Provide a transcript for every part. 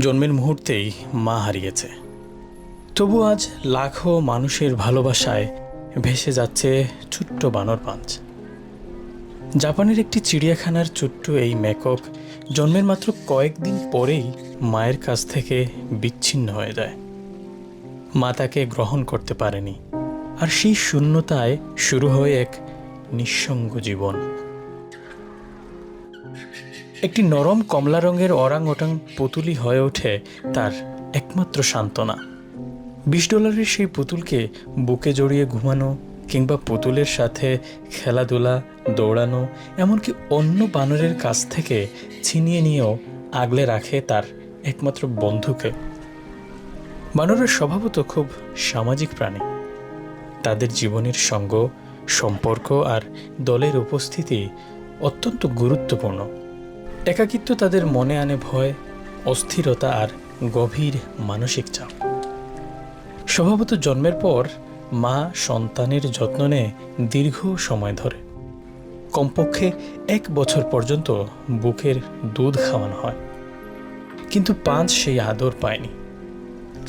জন্মের মুহূর্তেই মা হারিয়েছে। তবু আজ লাখো মানুষের ভালোবাসায় ভেসে যাচ্ছে ছোট্ট বানর পাঞ্চ। জাপানের একটি চিড়িয়াখানার ছোট্ট এই মেকক জন্মের মাত্র কয়েকদিন পরেই মায়ের কাছ থেকে বিচ্ছিন্ন হয়ে যায়। মা তাকে গ্রহণ করতে পারেনি, আর সেই শূন্যতায় শুরু হয় এক নিঃসঙ্গ জীবন। একটি নরম কমলা রঙের অরাং ওটাং পুতুলি হয়ে ওঠে তার একমাত্র সান্ত্বনা। $20 সেই পুতুলকে বুকে জড়িয়ে ঘুমানো, কিংবা পুতুলের সাথে খেলাধুলা, দৌড়ানো, এমনকি অন্য বানরের কাছ থেকে ছিনিয়ে নিয়েও আগলে রাখে তার একমাত্র বন্ধুকে। বানরের স্বভাবত খুব সামাজিক প্রাণী। তাদের জীবনের সঙ্গ, সম্পর্ক আর দলের উপস্থিতি অত্যন্ত গুরুত্বপূর্ণ। একাকিত্ব তাদের মনে আনে ভয়, অস্থিরতা আর গভীর মানসিক চাপ। স্বভাবত জন্মের পর মা সন্তানের যত্ন নেয় দীর্ঘ সময় ধরে। কমপক্ষে 1 বছর পর্যন্ত বুকের দুধ খাওয়ানো হয়। কিন্তু পাঞ্চ সেই আদর পায়নি।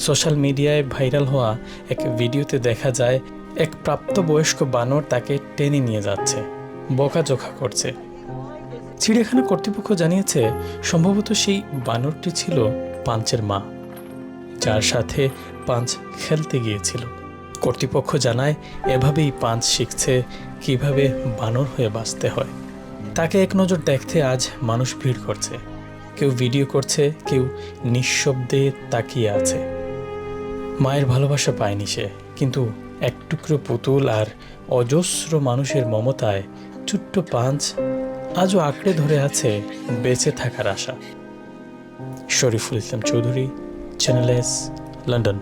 সোশ্যাল মিডিয়ায় ভাইরাল হওয়া এক ভিডিওতে দেখা যায় এক প্রাপ্তবয়স্ক বানর তাকে টেনে নিয়ে যাচ্ছে, বকাঝকা করছে। চিড়িয়াখানা কর্তৃপক্ষ জানিয়েছে সম্ভবত সেই বানরটি ছিল পাঞ্চের মা, যার সাথে পাঞ্চ খেলতে গিয়েছিল। কর্তৃপক্ষ জানায় এভাবেই পাঞ্চ শিখছে কিভাবে বানর হয়ে বাঁচতে হয়। তাকে এক নজর দেখতে আজ মানুষ ভিড় করছে। কেউ ভিডিও করছে, কেউ নিঃশব্দে তাকিয়ে আছে। মায়ের ভালোবাসা পায়নি সে, কিন্তু এক টুকরো পুতুল আর অজস্র মানুষের মমতায় ছোট্ট পাঞ্চ আজও আঁকড়ে ধরে আছে বেঁচে থাকার আশা। Shariful Islam Chowdhury, channel S, London.